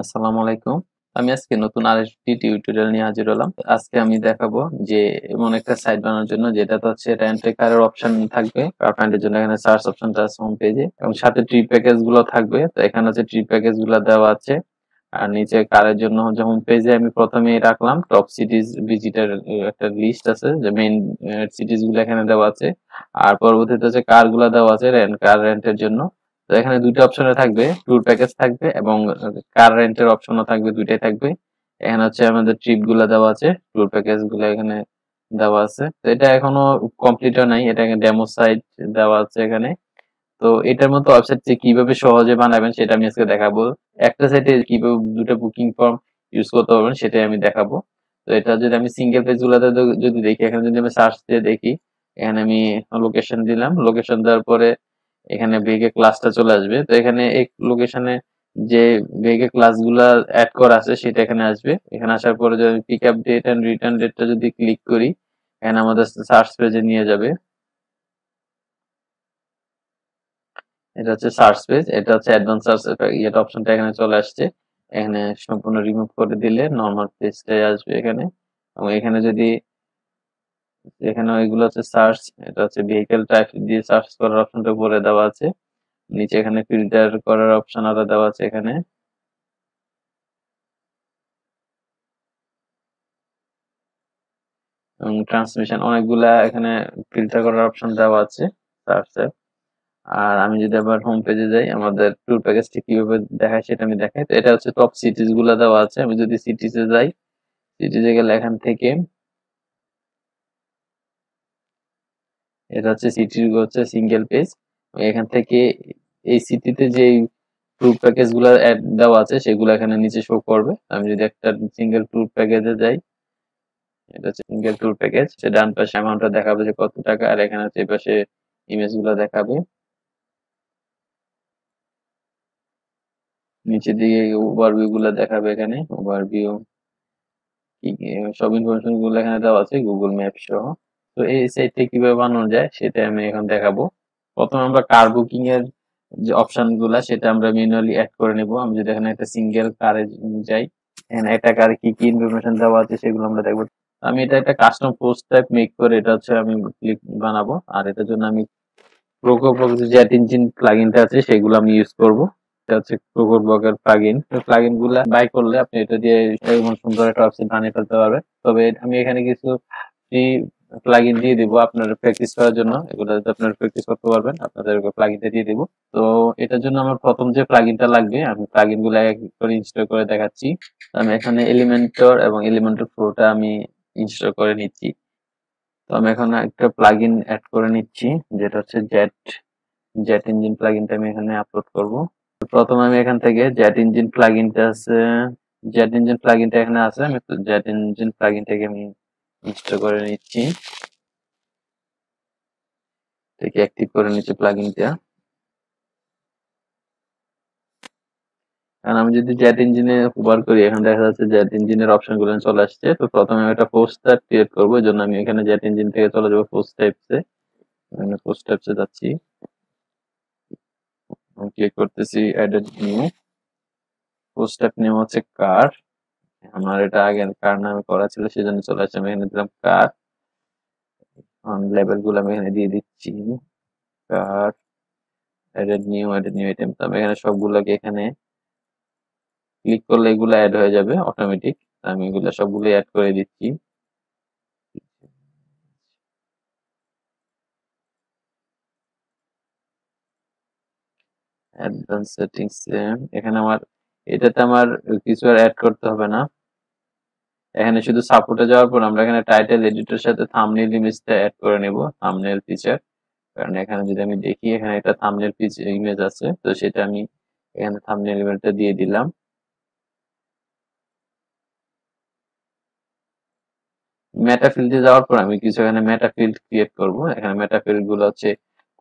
আসসালামু আলাইকুম। আমি আজকে নতুন আরেকটি টিউটোরিয়াল নিয়ে হাজির হলাম। আজকে আমি দেখাবো যে এমন একটা সাইট বানানোর জন্য যেটাতে হচ্ছে রেন্ট এ কারের অপশন থাকবে। কার ফাইন্ড এর জন্য এখানে সার্চ অপশনটা আছে হোম পেজে এবং সাথে ট্রিপ প্যাকেজ গুলো থাকবে। তো এখানে হচ্ছে ট্রিপ প্যাকেজ গুলো দেওয়া আছে। আর নিচে কারের জন্য হচ্ছে হোম পেজে আমি প্রথমেই রাখলাম টপ সিটিজ ভিজিটার একটা লিস্ট আছে যে মেইন সিটিজ গুলো এখানে দেওয়া আছে। আর পরবর্তীতে হচ্ছে কার গুলা দেওয়া আছে কার রেন্টের জন্য। তো এখানে দুইটা অপশনে থাকবে, ট্যুর প্যাকেজ থাকবে এবং কার রেন্টের অপশনও থাকবে, দুইটাই থাকবে। এখানে হচ্ছে আমাদের ট্রিপ গুলা দেওয়া আছে, ট্যুর প্যাকেজ গুলো এখানে দেওয়া আছে। তো এটা এখনো কমপ্লিট নাই, এটা ডেমো সাইট দেওয়া আছে এখানে। তো এটার মতো ওয়েবসাইট কিভাবে সহজে বানাবেন সেটা আমি আজকে দেখাবো। একটা সাইটে কিভাবে দুটো বুকিং ফর্ম ইউজ করতে পারবেন সেটাই আমি দেখাবো। তো এটা যদি আমি সিঙ্গেল পেজ গুলাতে যদি দেখি, এখানে যদি আমি সার্চ দিয়ে দেখি, এখানে আমি লোকেশন দিলাম, লোকেশন দেওয়ার পরে এখানে বেগে ক্লাসটা চলে আসবে। তো এখানে এই লোকেশনে যে বেগে ক্লাসগুলা অ্যাড করা আছে সেটা এখানে আসবে। এখানে আসার পরে যদি pick up date and return ডেটটা যদি ক্লিক করি, এখানে আমাদের সার্চ পেজে নিয়ে যাবে। এটা হচ্ছে সার্চ পেজ, এটা হচ্ছে অ্যাডভান্স সার্চ এটা অপশনটা এখানে চলে আসছে। এখানে সম্পূর্ণ রিমুভ করে দিলে নরমাল পেজটাই আসবে এখানে। এবং এখানে যদি এখানে এগুলো হচ্ছে সার্চ, এটা হচ্ছে ভেহিকল টাইপ দিয়ে সার্চ করার অপশনটা উপরে দেওয়া আছে। নিচে এখানে ফিল্টার করার অপশন আরো দেওয়া আছে এখানে। এবং ট্রান্সমিশন অনেকগুলা এখানে ফিল্টার করার অপশন দেওয়া আছে সার্চে। আর আমি যদি আবার হোম পেজে যাই, আমাদের ট্যুর প্যাকেজটি কিভাবে দেখায় সেটা আমি দেখাই। তো এটা হচ্ছে টপ সিটিজ গুলা দেওয়া আছে। আমি যদি সিটিজে যাই, সিটিজে গেলে এখান থেকে এটা হচ্ছে সিটির হচ্ছে সিঙ্গেল পেজ। এখান থেকে এই সিটিতে যে ট্যুর প্যাকেজ গুলা দেওয়া আছে সেগুলো এখানে নিচে শো করবে। আমি যদি একটা সিঙ্গেল ট্যুর প্যাকেজে যাই, এটা হচ্ছে সিঙ্গেল ট্যুর প্যাকেজ, সে ডান পাশে অ্যামাউন্টটা দেখাবে যে কত টাকা, আর এখানে হচ্ছে এই পাশে ইমেজ গুলো দেখাবে। নিচে দিকে ওভারভিউ গুলা দেখাবে, এখানে ওভারভিউ সব ইনফরমেশন গুলো এখানে দেওয়া আছে গুগল ম্যাপ সহ। তো এই সাইটটা কিভাবে বানানো যায় সেটা আমি এখন দেখাবো। প্রথমে আমরা কার বুকিং এর যে অপশন গুলা সেটা আমরা ম্যানুয়ালি অ্যাড করে নেব। আমি যদি এখানে একটা সিঙ্গেল কারে যাই, এখানে একটা কারে কি কি ইনফরমেশন দেওয়া আছে সেগুলো আমরা দেখবো। আমি এটা একটা কাস্টম পোস্ট টাইপ মেক করে এটা হচ্ছে আমি ক্লিক বানাবো। আর এটার জন্য আমি প্রকল্প যে জ্যাট ইঞ্জিন প্লাগইনটা আছে সেগুলো আমি ইউজ করব। এটা হচ্ছে প্রকল্পের প্লাগইন। প্লাগইন গুলা বাই করলে আপনি এটা দিয়ে এমন সুন্দর একটা ওয়েবসাইট বানিয়ে ফেলতে পারবেন। তবে আমি এখানে কিছু ফ্রি প্লাগইন দিয়ে দিব আপনার প্র্যাকটিস করার জন্য। এগুলো যাতে আপনারা প্র্যাকটিস করতে পারবেন, আপনাদের প্লাগইনটা দিয়ে দিব। তো এটার জন্য আমার প্রথম যে প্লাগইনটা লাগবে, আমি প্লাগইন গুলো এক এক করে ইনস্টল করে দেখাচ্ছি। আমি এখানে এলিমেন্টর এবং এলিমেন্টর প্রোটা আমি ইনস্টল করে নিচ্ছি। তো আমি এখন একটা প্লাগইন অ্যাড করে নিচ্ছি, যেটা হচ্ছে জেট ইঞ্জিন প্লাগইনটা আমি এখানে আপলোড করব। প্রথমে আমি এখান থেকে জেট ইঞ্জিন প্লাগইনটা এখানে আছে, আমি জেট ইঞ্জিন প্লাগইনটাকে আমি ইনস্টল করে নিচ্ছি, এটাকে অ্যাক্টিভ করে নিচ্ছি প্লাগইনটা। কারণ আমি যদি জেট ইঞ্জিনে ব্যবহার করি, এখানে দেখা যাচ্ছে জেট ইঞ্জিনের অপশন গুলো চলে আসছে। তো প্রথমে আমি একটা পোস্ট টাইপ ক্রিয়েট করবো, এই জন্য আমি এখানে জেট ইঞ্জিন থেকে চলে যাবো পোস্ট টাইপসে। পোস্ট টাইপসে যাচ্ছি, ক্লিক করতেছি added new. Post type name হচ্ছে কার। আমার এটা আগে কার নামে করা ছিল সেজন্য চলে আসছে, আমি এখানে দিলাম কার। লেবেল গুলো আমি এখানে দিয়ে দিচ্ছি কার, এডেড নিউ আইটেম। তো আমি এখানে সবগুলোকে এখানে ক্লিক করলে এগুলো অ্যাড হয়ে যাবে অটোমেটিক। আমি এগুলো সবগুলো অ্যাড করে দিচ্ছি। অ্যাডভান্স সেটিংস, এখানে আমার এটাতে আমার কিছু আর অ্যাড করতে হবে না। এখানে শুধু সাপোর্টে যাওয়ার পর আমরা এখানে টাইটেল এডিটর সাথে থাম্বনেল ইমেজটা অ্যাড করে নেব, থাম্বনেল ফিচার। কারণ এখানে যদি আমি দেখি, এখানে একটা থাম্বনেল ইমেজ আছে, তো সেটা আমি এখানে থাম্বনেল ইমেজটা দিয়ে দিলাম। মেটা ফিল্ডে যাওয়ার পর আমি কিছু এখানে মেটা ফিল্ড ক্রিয়েট করব। এখানে মেটা ফিল্ড গুলো হচ্ছে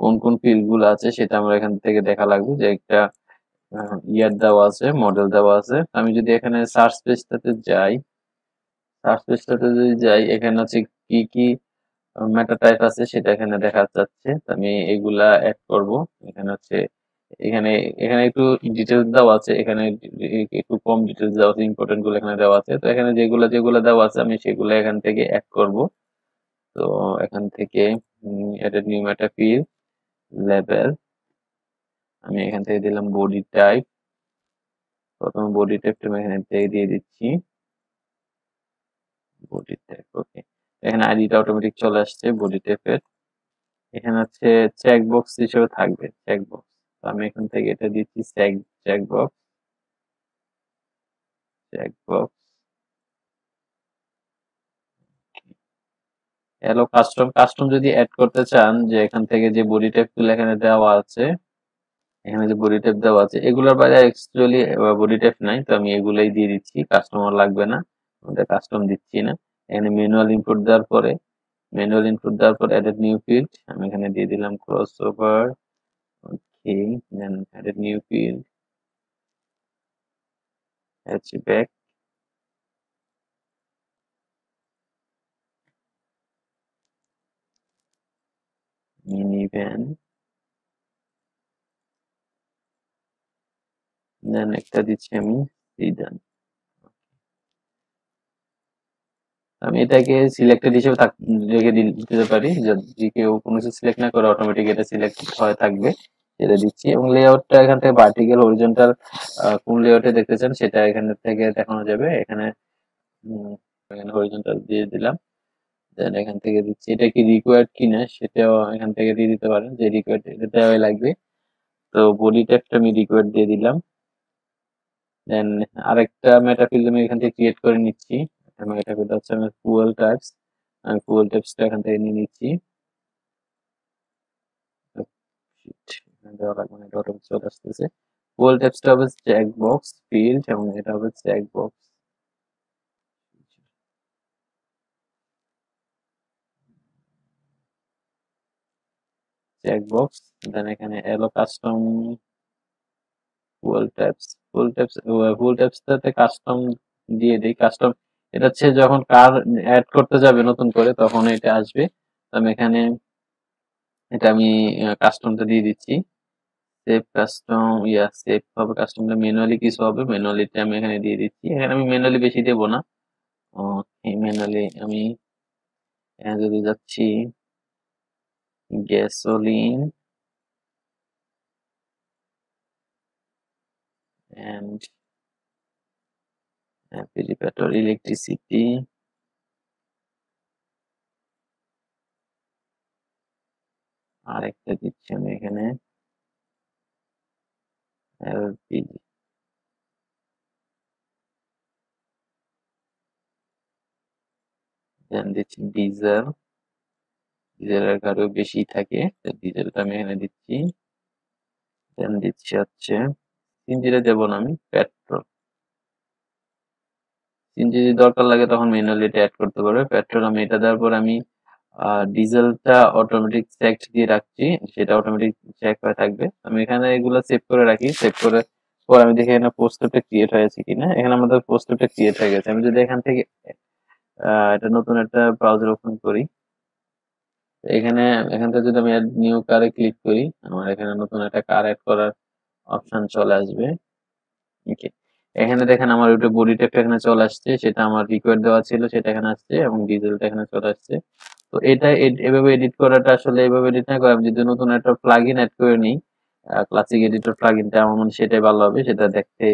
কোন কোন ফিল্ড গুলো আছে সেটা আমরা এখান থেকে দেখা লাগবে। যে একটা ইয়ার দেওয়া আছে, মডেল দেওয়া আছে। আমি যদি এখানে সার্চ পেজটাতে যাই, এখানে হচ্ছে কি কি মেটা টাইপ আছে সেটা এখানে দেখা যাচ্ছে। তো আমি এগুলা অ্যাড করব। এখানে হচ্ছে এখানে এখানে একটু ডিটেলস দেওয়া আছে, এখানে একটু কম ডিটেলস দেওয়া আছে, ইম্পর্টেন্ট গুলো এখানে দেওয়া আছে। তো এখানে যেগুলো যেগুলো দেওয়া আছে আমি সেগুলো এখান থেকে অ্যাড করব। তো এখান থেকে এডেড নিউ মেটা ফিল্ড লেভেল, আমি এখান থেকে দিলাম বডি টাইপ। প্রথমে বডি টাইপটা আমি এখান থেকে দিয়ে দিচ্ছি বডি টাইপ। ওকে, এখানে আইডিটা অটোমেটিক চলে আসছে বডি টাইপের। এখানে হচ্ছে চেক বক্স হিসেবে থাকবে চেক বক্স। তো আমি এখান থেকে এটা দিচ্ছি check box check box. Hello custom, custom যদি অ্যাড করতে চান যে এখান থেকে যে বডি টাইপ গুলো এখানে দেওয়া আছে, এখানে যে বডি টাইপ দেওয়া আছে এগুলোর বাইরে অ্যাকচুয়ালি বডি টাইপ নাই, তো আমি এগুলাই দিয়ে দিচ্ছি, কাস্টমার লাগবে না, আমাদের কাস্টম দিচ্ছি না। এখানে ম্যানুয়াল ইনপুট দেওয়ার পর এডেড নিউ ফিল্ড, আমি এখানে দিয়ে দিলাম crossover. Okay, then added new field hatchback, mini van, then একটা দিচ্ছি আমি সিডান। আমি এটাকে সিলেক্টেড হিসেবে রেখে দিতে পারি, যদি কেউ কোনো কিছু সিলেক্ট না করে অটোমেটিক এটা সিলেক্ট হয়ে থাকবে, এটা দিচ্ছি। এবং লেআউটটা এখান থেকে ভার্টিক্যাল হরিজন্টাল কোন লেআউটে দেখতে চান সেটা এখান থেকে দেখানো যাবে। এখানে এখানে হরিজন্টাল দিয়ে দিলাম, দেন এখান থেকে দিচ্ছি। এটা কি রিকোয়ার্ড কিনা সেটাও এখান থেকে দিয়ে দিতে পারেন, যে রিকোয়ার্ড এটা দেওয়াই লাগবে। তো বডি টাইপটা আমি রিকোয়ার্ড দিয়ে দিলাম। দেন আরেকটা মেটাফিল্ড আমি এখান থেকে ক্রিয়েট করে নিচ্ছি। মেটাফিল্ড হচ্ছে আমার ফুয়েল টাইপস, আমি ফুয়েল টাইপসটা এখান থেকে নিয়ে নিচ্ছি। Shit, এখানে দেওয়া লাগবে না, এটা অটোমেটিক চলে আসতেছে। ফুয়েল টাইপসটা হবে চেক বক্স ফিল্ড, এবং এটা হবে চেক বক্স দেন এখানে এলো কাস্টম ফুয়েল টাইপস। ফুয়েল টাইপসটাতে কাস্টম দিয়ে দিই। কাস্টম এটা হচ্ছে যখন কার অ্যাড করতে যাবে নতুন করে তখন এটা আসবে। তো আমি এখানে এটা আমি কাস্টমটা দিয়ে দিচ্ছি। সেভ কাস্টম, সেভ হবে কাস্টমটা, ম্যানুয়ালি কিছু হবে, ম্যানুয়ালিটা আমি এখানে দিয়ে দিচ্ছি। এখানে আমি ম্যানুয়ালি বেশি দেবো না। ম্যানুয়ালি আমি এখানে যদি যাচ্ছি গ্যাসোলিন এন্ড পেট্রোল ইলেকট্রিসিটি, আর একটা দিচ্ছি আমি এখানে এলপিজি, দেন দিচ্ছি ডিজেল। ডিজেলের আরো বেশি থাকে, তো ডিজেলটা আমি এখানে দিচ্ছি। দেন দিচ্ছি হচ্ছে সিএনজিটা দেবো না, আমি পেট্রোল। সিএনজি যদি দরকার লাগে তখন ম্যানুয়ালি এটা অ্যাড করতে পারবে। পেট্রোল আমি এটা দেওয়ার পর আমি ডিজেলটা অটোমেটিক চেক দিয়ে রাখছি, সেটা অটোমেটিক চেক হয়ে থাকবে। আমি এখানে এগুলো সেভ করে রাখি, সেভ করে পর আমি দেখি এখানে পোস্টটা ক্রিয়েট হয়েছে কিনা। এখানে আমাদের পোস্টটা ক্রিয়েট হয়ে গেছে। আমি যদি এখান থেকে এটা নতুন একটা ব্রাউজার ওপেন করি, এখানে এখান থেকে যদি আমি অ্যাড নিউ কারে ক্লিক করি, আমার এখানে নতুন একটা কার অ্যাড করার অপশন চলে আসবে। ওকে, এখানে দেখেন আমার ওটা বডি টাইপটা এখানে চলে আসছে, সেটা আমার রিকোয়ার্ড দেওয়া ছিল সেটা এখানে আসছে, এবং ডিজেলটা এখানে চলে আসছে। তো এটা এভাবে এডিট করাটা আসলে এভাবে এডিট না করে আমি যদি নতুন একটা প্লাগইন অ্যাড করে নিই, ক্লাসিক এডিটর প্লাগইনটা, আমার মনে হয় সেটাই ভালো হবে, সেটা দেখতে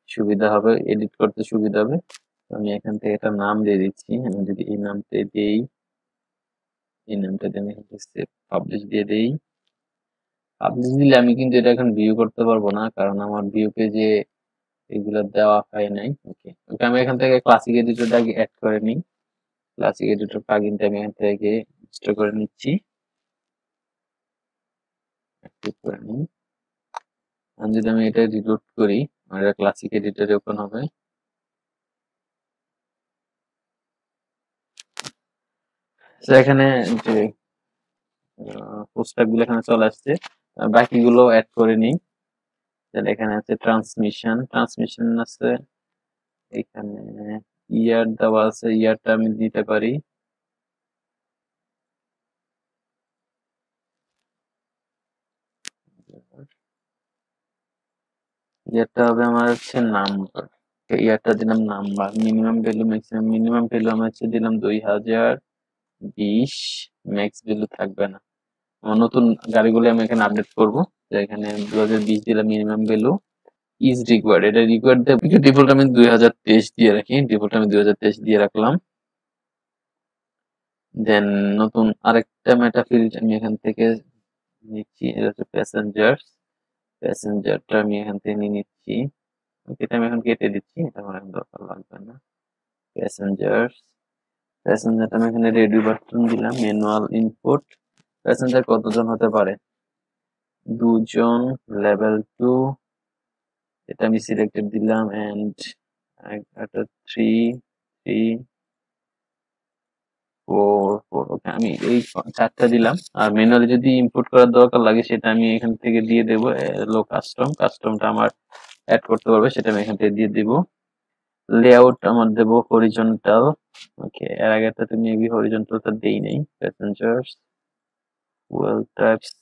সুবিধা হবে, এডিট করতে সুবিধা হবে। তো আমি এখান থেকে একটা নাম দিয়ে দিচ্ছি। আমি যদি এই নামটা দিই, এই নামটা দিয়ে আমি পাবলিশ দিয়ে দিই। পাবলিশ দিলে আমি কিন্তু এটা এখন ভিউ করতে পারবো না, কারণ আমার ভিউ পেজে এগুলো দেওয়া হয় নাই। ওকে, ওকে, আমি এখান থেকে ক্লাসিক এডিটরটা আগে অ্যাড করে নিই। ক্লাসিক এডিটর প্লাগইনটা আমি এখান থেকে ইনস্টল করে নিচ্ছি, অ্যাক্টিভ করে নিই। আমি যদি আমি এটা রিলোড করি, আমার এটা ক্লাসিক এডিটরে ওপেন হবে। তো এখানে যে পোস্টার গুলো এখানে চলে আসছে, বাকিগুলো অ্যাড করে নিই। তাহলে এখানে আছে ট্রান্সমিশন আছে, এখানে ইয়ার দেওয়া আছে, ইয়ারটা আমি দিতে পারি। যেটা হবে আমার হচ্ছে নাম্বার, ইয়ারটা দিলাম number, minimum value maximum, minimum value আমরা হচ্ছে দিলাম 2020, ম্যাক্স ভ্যালু থাকবে না। আমার নতুন গাড়িগুলো আমি এখানে আপডেট করব, তো এখানে 2020 দিলাম মিনিমাম ভ্যালু, ইজ রিকোয়ার্ড, এটা রিকোয়ার্ড দিয়ে ডিফল্ট আমি 2023 দিয়ে রাখি, ডিফল্ট আমি 2023 দিয়ে রাখলাম। দেন নতুন আরেকটা মেটা ফিল্ড আমি এখান থেকে নিচ্ছি, এটা হচ্ছে প্যাসেঞ্জার, প্যাসেঞ্জারটা আমি এখান থেকে নিয়ে নিচ্ছি, এটা আমি এখন কেটে দিচ্ছি, এটা আমার এখন দরকার লাগবে না। প্যাসেঞ্জার, প্যাসেঞ্জারটা আমি এখানে রেডি বাটন দিলাম, ম্যানুয়াল ইনপুট, প্যাসেঞ্জার কতজন হতে পারে, 2 জন, লেভেল 2, এটা আমি সিলেক্টেড দিলাম, এন্ড একটা 3, 4, ওকে, আমি এই 4টা দিলাম। আর ম্যানুয়ালি যদি ইনপুট করার দরকার লাগে সেটা আমি এখান থেকে দিয়ে দেবো, লো কাস্টমটা আমার অ্যাড করতে পারবে, সেটা আমি এখান থেকে দিয়ে দিব। লেআউট আমার দেবো হরিজন্টাল, ওকে, এর আগেরটাতে মেবি হরিজন্টালটা দেই নাই, passengers well types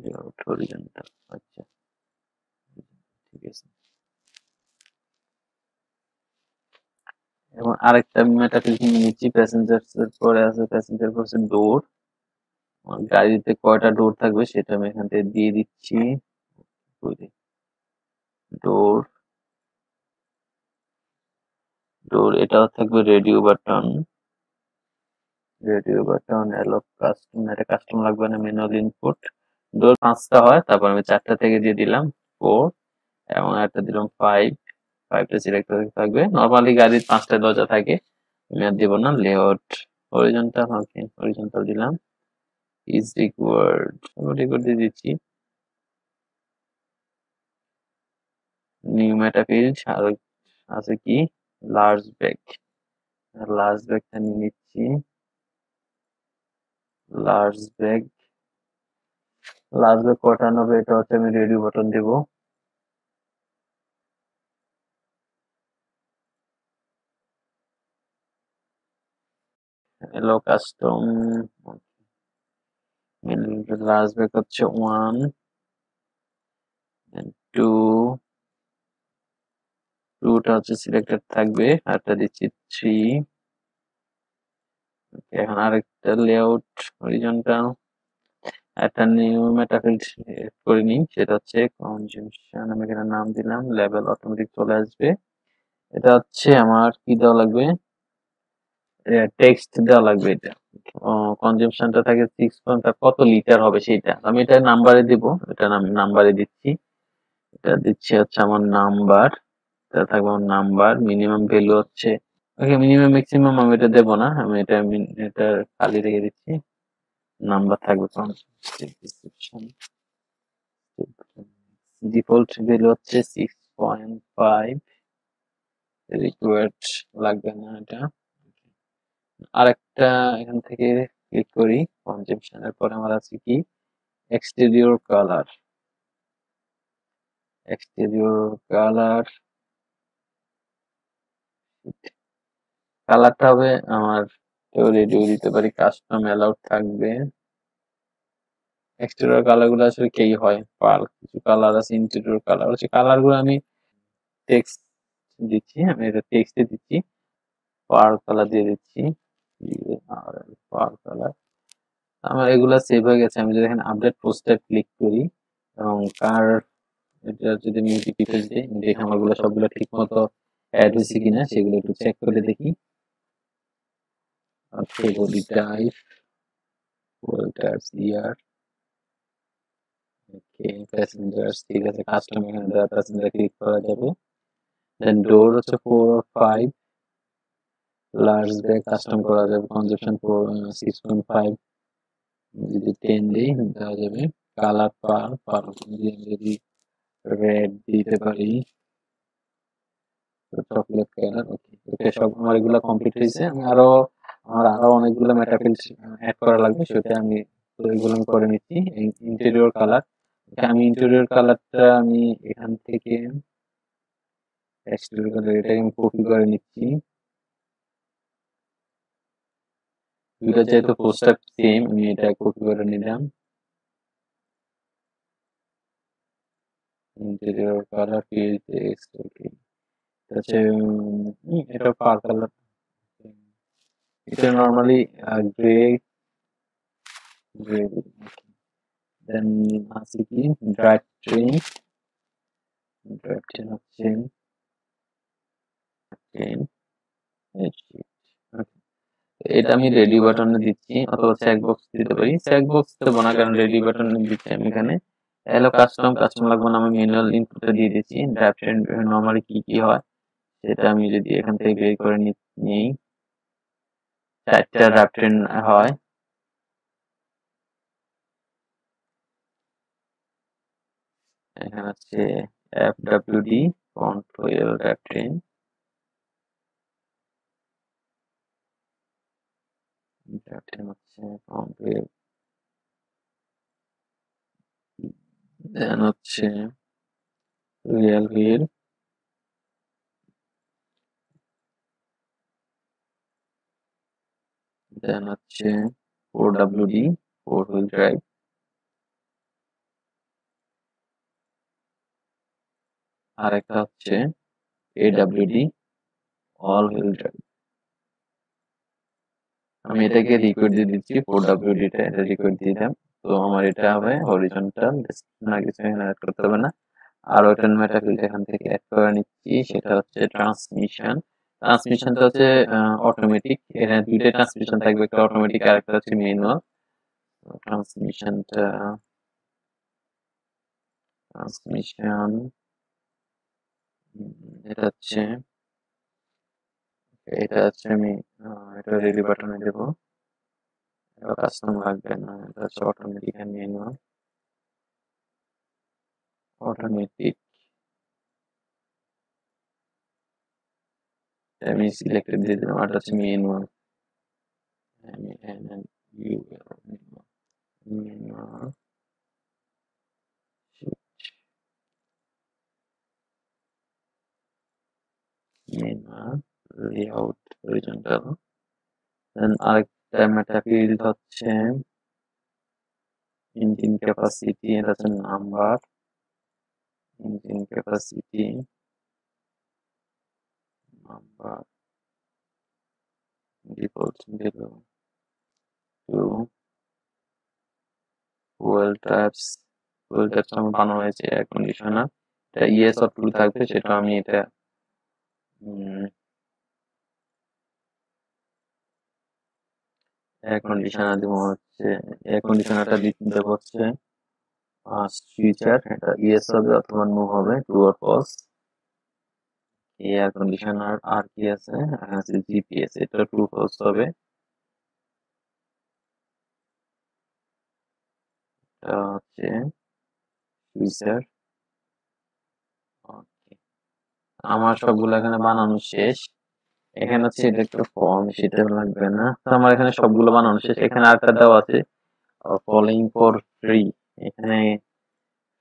layout horizontal, আচ্ছা ঠিক আছে। এবং আরেকটা মেটা ফিল্ড নিয়ে নিচ্ছি, প্যাসেঞ্জার্স এর পরে আছে প্যাসেঞ্জার করছে ডোর, গাড়িতে কয়টা ডোর থাকবে সেটা আমি এখান থেকে দিয়ে দিচ্ছি, ডোর, ডোর এটাও থাকবে রেডিও বাটন, রেডিও বাটন এলো কাস্টম, এটা কাস্টম লাগবে না, ম্যানুয়াল ইনপুট। ডোর 5টা হয়, তারপর আমি 4টা থেকে দিয়ে দিলাম 4, এবং একটা দিলাম 5, 5টা সিলেক্ট করে থাকবে। নরমালি গাড়ির 5টা দরজা থাকে, আমি আর দিব না। লেআউট হরিজন্টাল, ওকে, হরিজন্টাল দিলাম, ইজ রিকোয়ার্ড, রিকোয়ার্ড দিয়ে দিচ্ছি। নিউ মেটা ফিল্ড আর আছে কি, লার্জ ব্যাগ, লার্জ ব্যাগটা নিয়ে নিচ্ছি, লার্জ ব্যাগ, লার্জ ব্যাগ কটা নেবে এটা হচ্ছে আমি রেডিও বাটন দেবো, এলো কাস্টম, লার্জ ব্যাগ হচ্ছে 1, 2, 2টা হচ্ছে সিলেক্টেড থাকবে, আরটা দিচ্ছি 3, এখন আরেকটা লেআউট হরিজন্টাল, একটা নিউ মেটা ফিল্ড করে নিই, সেটা হচ্ছে কনজাম্পশন, আমি এখানে নাম দিলাম, লেভেল অটোমেটিক চলে আসবে। এটা হচ্ছে আমার কি দেওয়া লাগবে, টেক্সট দেওয়া লাগবে, এটা কনজাম্পশনটা থাকে 6 পয়েন্ট, কত লিটার হবে সেটা আমি এটা নাম্বারে দিব, এটা নাম্বারে দিচ্ছি, এটা দিচ্ছি হচ্ছে আমার নাম্বার, এটা থাকবে আমার নাম্বার, মিনিমাম ভ্যালু হচ্ছে, ওকে, মিনিমাম ম্যাক্সিমাম আমি এটা দেবো না, আমি এটা খালি রেখে দিচ্ছি, নাম্বার থাকবে, ডিফল্ট ভ্যালু হচ্ছে 6.5, রিকোয়ার্ড লাগবে না এটা। আরেকটা এখান থেকে ক্লিক করি, কনজাম্পশনের পরে আমার আছে কি, এক্সটেরিয়র কালার, এক্সটেরিয়র কালার, কালারটা হবে আমার, কেউ রেডিও দিতে পারি, কাস্টম অ্যালাউড থাকবে। এক্সটেরিয়র কালার গুলো আসলে কেই হয়, পার কিছু কালার আছে, ইন্টেরিয়র কালার হচ্ছে, কালার গুলো আমি টেক্সট দিচ্ছি, আমি এটা টেক্সটে দিচ্ছি, পার কালার দিয়ে দিচ্ছি, পার কালার, আমার এগুলা সেভ হয়ে গেছে। আমি যদি এখানে আপডেট পোস্টে ক্লিক করি এবং কার, এটা যদি আমি ডিটেইলস দিই, দেখি আমারগুলো সবগুলো ঠিক মতো অ্যাড হয়েছে কিনা সেগুলো একটু চেক করে দেখি। ওকে, বডি টাইপ, ওয়েল্টার্স ইয়ার, ওকে, প্যাসেঞ্জার্স, ঠিক আছে, কাস্টম, এখানে দেওয়া প্যাসেঞ্জার ক্লিক করা যাবে। দেন ডোর হচ্ছে 4 or 5, লার্জ ব্যাগ কাস্টম করা যাবে, কনজাম্পশন 6.5, যদি 10 দিই দেওয়া যাবে। কালার পার যদি রেড দিতে পারি, চকলেট কালার, ওকে, ওকে, সব আমার এগুলো কমপ্লিট হয়েছে। আমার আরো অনেকগুলো মেটাফিল্ড অ্যাড করা লাগবে, সেটা আমি, তো এগুলো আমি করে নিচ্ছি। ইন্টেরিয়র কালার, আমি ইন্টেরিয়র কালারটা আমি এখান থেকে এক্সটেরিয়র কালার এটাকে আমি কপি করে নিচ্ছি, দুইটা যেহেতু পোস্টার সেম আমি এটা কপি করে নিলাম। ইন্টেরিয়র কালার ফিল্ড টেক্সট ওকে হচ্ছে এটা পার কালার এটা নরমালি গ্রে গ্রে দেন আছে কি ড্রাইভ ট্রেন হচ্ছে ট্রেন এটা আমি রেডি বাটনে দিচ্ছি অথবা চেক বক্স দিতে পারি চেক বক্স দেবো না কারণ রেডি বাটনে দিচ্ছি আমি এখানে এলো কাস্টম লাগবে না আমি ম্যানুয়াল ইনপুটে দিয়ে দিচ্ছি ড্রাইভ ট্রেন নরমালি কি হয় সেটা আমি যদি এখান থেকে বের করে নিই 4টা ড্রাইভ ট্রেন হয় এখানে হচ্ছে FWD কন্ট্রোল ড্রাইভ ট্রেন হচ্ছে কন্ট্রোল দেন হচ্ছে রিয়েল হুইল দেন হচ্ছে 4WD 4 হুইল ড্রাইভ আর একটা হচ্ছে AWD অল হুইল ড্রাইভ আমি এটাকে রিকোয়েস্ট দিয়ে দিচ্ছি 4WD টা এটা রিকোয়েস্ট দিয়ে দিলাম তো আমার এটা হবে হরিজন্টাল না কিছু এখানে অ্যাড করতে হবে না আর ওটা মেটাফিল্ড এখান থেকে অ্যাড করে নিচ্ছি সেটা হচ্ছে ট্রান্সমিশনটা হচ্ছে অটোমেটিক এখানে দুইটা ট্রান্সমিশন থাকবে একটা অটোমেটিক আর একটা হচ্ছে ম্যানুয়াল ট্রান্সমিশন এটা হচ্ছে আমি এটা রেডি বাটনে দেবো কাস্টম লাগবে না এটা হচ্ছে অটোমেটিক এন্ড ম্যানুয়াল অটোমেটিক আমি সিলেক্টেড দিয়ে দিলাম আর হচ্ছে manual manual layout horizontal then আরেকটা মেটাফিল্ড হচ্ছে ইঞ্জিন ক্যাপাসিটি এটা হচ্ছে number engine capacity number default value to fuel types আমার বানানো হয়েছে এয়ার কন্ডিশনার এটা ইএস অর টু থাকবে সেটা আমি এটা এয়ার কন্ডিশনার দিব হচ্ছে এয়ার কন্ডিশনারটা দেবো হচ্ছে ফিচার এটা ইএস হবে অথবা নো হবে true or false air conditioner আর কি আছে জিপিএস এটা ট্রু ফলস হবে এটা হচ্ছে ফিচার আমার সবগুলো এখানে বানানো শেষ এখানে হচ্ছে এটা একটা ফর্ম সেটা লাগবে না তো আমার এখানে সবগুলো বানানো শেষ এখানে আরেকটা দেওয়া আছে ফলোইং ফর ফ্রি এখানে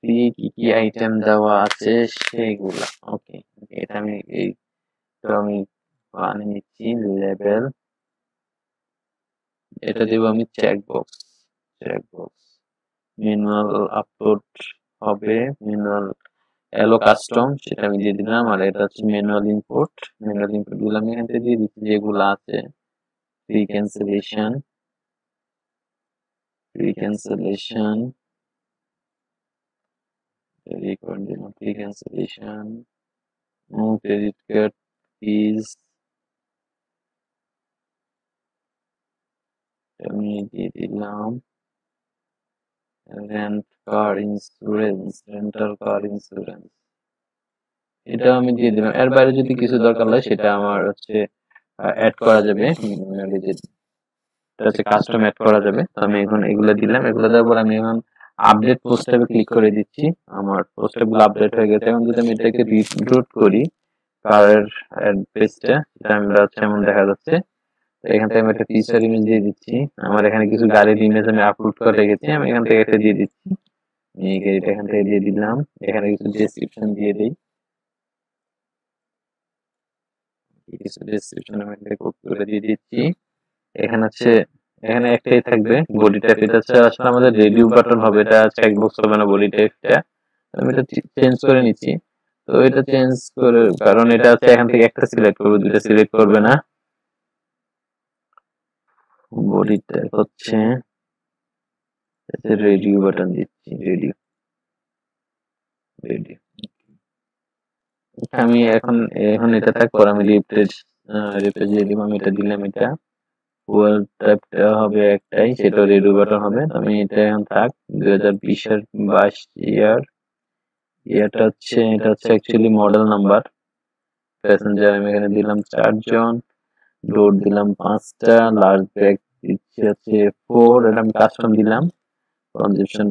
ফ্রি কি কি আইটেম দেওয়া আছে সেগুলা ওকে এটা আমি এই তো আমি বানিয়ে নিচ্ছি লেভেল এটা দেব আমি চেকবক্স ম্যানুয়াল আপলোড হবে ম্যানুয়াল এলো কাস্টম সেটা আমি দিয়ে দিলাম আর এটা হচ্ছে ম্যানুয়াল ইনপুট গুলো আমি এখান থেকে দিয়ে দিচ্ছি যেগুলো আছে free cancellation free cancellation no credit card fees আমি দিয়ে দিলাম রেন্টাল কার ইন্স্যুরেন্স এটা আমি দিয়ে দিলাম এর বাইরে যদি কিছু দরকার হয় সেটা আমার হচ্ছে অ্যাড করা যাবে এটা হচ্ছে কাস্টম অ্যাড করা যাবে তো আমি এখন এগুলো দিলাম এগুলো দেওয়ার পর আমি এখন আপডেট পোস্ট ট্যাবে ক্লিক করে দিচ্ছি আমার পোস্ট ট্যাবগুলো আপডেট হয়ে গেছে এখন যদি আমি এটাকে রিলোড করি কারের পেজটা সেটা আমরা হচ্ছে এমন দেখা যাচ্ছে এখান থেকে আমি একটা টিচার ইমেজ দিয়ে দিচ্ছি আমার এখানে কিছু গাড়ির ইমেজ আমি আপলোড করে রেখেছি আমি এখান থেকে এটা দিয়ে দিচ্ছি এই গাড়িটা এখান থেকে দিয়ে দিলাম এখানে কিছু ডেসক্রিপশন দিয়ে দিই কিছু ডেসক্রিপশন আমি এখানে কপি করে দিয়ে দিচ্ছি এখানে হচ্ছে এখানে একটাই থাকবে বডি টাইপ এটা হচ্ছে আসলে আমাদের রিভিউ বাটন হবে এটা চেক বক্স হবে না বডি টাইপটা আমি এটা চেঞ্জ করে নিচ্ছি। তো এটা চেঞ্জ করে, কারণ এটা হচ্ছে এখান থেকে একটা সিলেক্ট করবে, দুইটা সিলেক্ট করবে না। বডি ট্যাগ হচ্ছে রেডিও বাটন দিচ্ছি, রেডিও। আমি এখন এখন এটা থাকবো, আমি রিফ্রেশ দিয়ে দিব। আমি এটা দিলাম, এটা ওয়াল টাইপটা হবে একটাই, সেটা রেডিও বাটন হবে। আমি এটা এখন থাক 2020-এর 22 এটা হচ্ছে অ্যাকচুয়ালি মডেল নাম্বার। প্যাসেঞ্জার আমি এখানে দিলাম 4 জন, ডোর দিলাম 5টা, লার্জ ব্যাগ দিচ্ছি হচ্ছে 4, এটা আমি কাস্টম দিলাম। কনজেপশন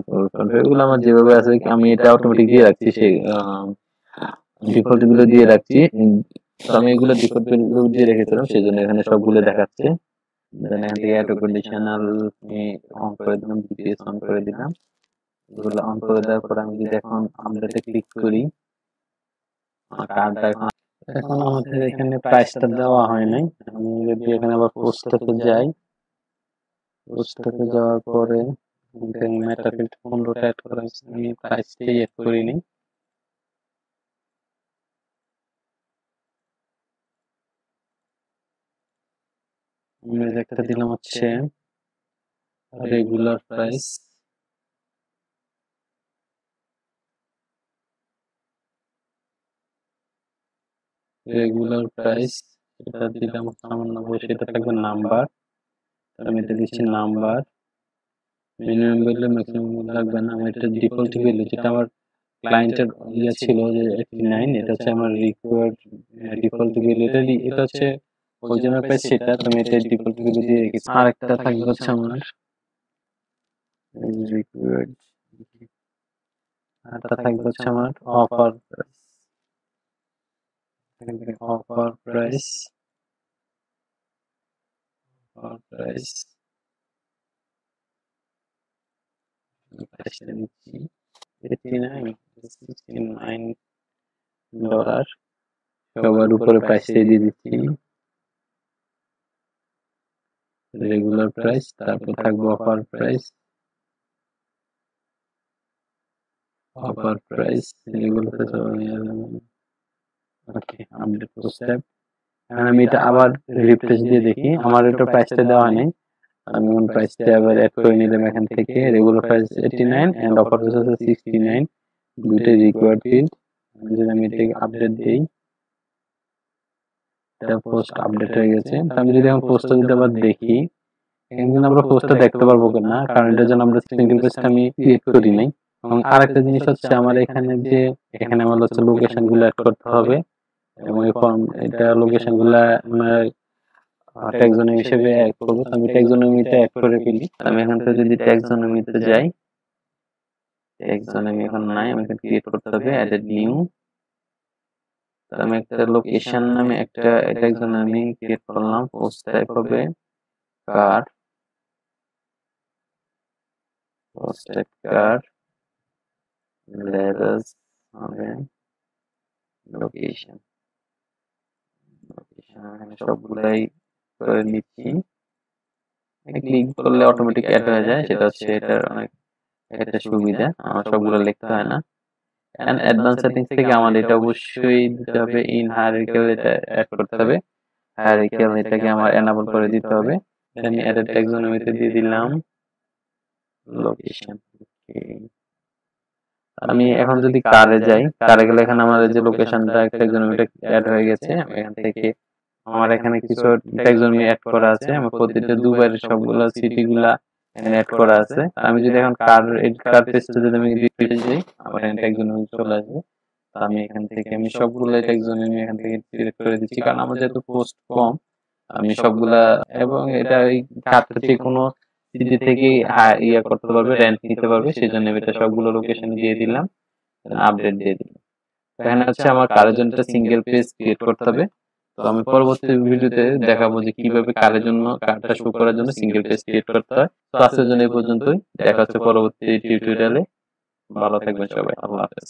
এগুলো আমার যেভাবে আছে আমি এটা অটোমেটিক দিয়ে রাখছি, সেই ডিফল্ট গুলো দিয়ে রাখছি। তো আমি এগুলো ডিফল্ট গুলো দিয়ে রেখেছিলাম, সেই জন্য এখানে সবগুলো দেখাচ্ছে। দেন এখান থেকে অটো কন্ডিশনাল আমি অন করে দিলাম, জিপিএস অন করে দিলাম। এগুলো অন করে দেওয়ার পর আমি যদি এখন আপডেটে ক্লিক করি, কার্ডটা এখন আমাদের এখানে প্রাইসটা দেওয়া হয় নাই। আমি যদি এখানে আবার পোস্টটাতে যাই, পোস্টটাতে যাওয়ার পরে মেটাফিল্ড 15টা অ্যাড করা হয়েছে, আমি প্রাইসটাই অ্যাড করিনি। আমি একটা দিলাম হচ্ছে রেগুলার প্রাইস, এটা দিলাম সামান্য বসে, এটা থাকবে নাম্বার। আমি এটা দিচ্ছি নাম্বার। মিনিমাম ভ্যালু ম্যাক্সিমাম লাগবে না, আমার এটা ডিফল্ট ভ্যালু, যেটা আমার ক্লায়েন্টের ছিল যে 89, এটা হচ্ছে আমার রিকোয়ার্ড ডিফল্ট ভ্যালু। এটা হচ্ছে অরিজিনাল প্রাইস, সেটা আমি এটা ডিফল্ট ভ্যালু দিয়ে রেখেছি। আরেকটা থাকবে হচ্ছে আমার রিকোয়ার্ড, আরেকটা থাকবে হচ্ছে আমার অফার প্রাইস। অফার প্রাইস, প্রাইসটা দিচ্ছি $69 সবার উপরে প্রাইসটা দিয়ে দিচ্ছি। রেগুলার প্রাইস, তারপর থাকবে অফার প্রাইস, ওকে আপডেট পোস্টে। এখন আমি এটা আবার রিফ্রেশ দিয়ে দেখি, আমার এটা প্রাইসটা দেওয়া নেই। আমি কোন প্রাইসটা আবার অ্যাড করে নিলাম এখান থেকে। Regular price 89 and offer price হচ্ছে 69, দুইটাই রিকোয়ার্ড ফিল্ড। যদি আমি এটাকে আপডেট দেই, এটা পোস্ট আপডেট হয়ে গেছে। আমি যদি এখন পোস্টটা যদি আবার দেখি, এখানে কিন্তু আমরা পোস্টটা দেখতে পারবো না, কারণ এটার জন্য আমরা সিঙ্গেল পেজটা আমি ক্রিয়েট করি নাই। এবং আরেকটা জিনিস হচ্ছে আমার এখানে যে এখানে আমার হচ্ছে লোকেশন গুলো অ্যাড করতে হবে, এবং এই ফর্ম এটা লোকেশন গুলা আমরা ট্যাক্সোনমি হিসেবে অ্যাড করব। আমি ট্যাক্সোনমিতে অ্যাড করে ফেলি। আমি এখান থেকে যদি ট্যাক্সোনমিতে যাই, ট্যাক্সোনমি এখন নাই, আমাকে ক্রিয়েট করতে হবে অ্যাডেড নিউ। আমি একটা লোকেশন নামে একটা ট্যাক্সোনমি ক্রিয়েট করলাম। পোস্ট টাইপ হবে কার, পোস্ট টাইপ কার, লেটার্স হবে লোকেশন। সবগুলাই করে নিচ্ছি। ক্লিক করলে অটোমেটিক অ্যাড হয়ে যায়, সেটা হচ্ছে এটার অনেক একটা সুবিধা, আমার সবগুলো লিখতে হয় না। এন্ড অ্যাডভান্স সেটিংস থেকে আমাদের এটা অবশ্যই দিতে হবে, ইন হায়ারার্কিক্যাল এটা অ্যাড করতে হবে। হায়ারার্কিক্যাল এটাকে আমার এনাবল করে দিতে হবে। আমি অ্যাডেড ট্যাক্সোনমিতে দিয়ে দিলাম লোকেশন। আমি এখন যদি কারে যাই, কারে গেলে এখানে আমাদের যে লোকেশনটা ট্যাক্সোনমিটা অ্যাড হয়ে গেছে। আমি এখান থেকে আমার এখানে কিছু ট্যাক্সোনমি অ্যাড করা আছে, আমার প্রতিটা দুবারের সবগুলা সিটিগুলা এখানে অ্যাড করা আছে। আমি যদি এখন কার পেজটা যদি আমি রিফ্রেশ দিই, আমার এখানে ট্যাক্সোনমি চলে আসবে। আমি এখান থেকে আমি সবগুলো ট্যাক্সোনমি এখান থেকে সিলেক্ট করে দিচ্ছি, কারণ আমার যেহেতু পোস্ট কম আমি সবগুলা, এবং এটা এই কার্ডটা যে কোনো সিটি থেকে ইয়া করতে পারবে, রেন্ট নিতে পারবে, সেই জন্য এটা সবগুলো লোকেশন দিয়ে দিলাম, আপডেট দিয়ে দিলাম। এখানে হচ্ছে আমার কারের জন্য একটা সিঙ্গেল পেজ ক্রিয়েট করতে হবে। তো আমি পরবর্তী ভিডিওতে দেখাবো যে কিভাবে কারের জন্য, কার্ডটা শো করার জন্য সিঙ্গেল পেজ ক্রিয়েট করতে হয়। তো আজকের জন্য এই পর্যন্তই, দেখা হচ্ছে পরবর্তী টিউটোরিয়ালে। ভালো থাকবেন সবাই, আল্লাহ হাফেজ।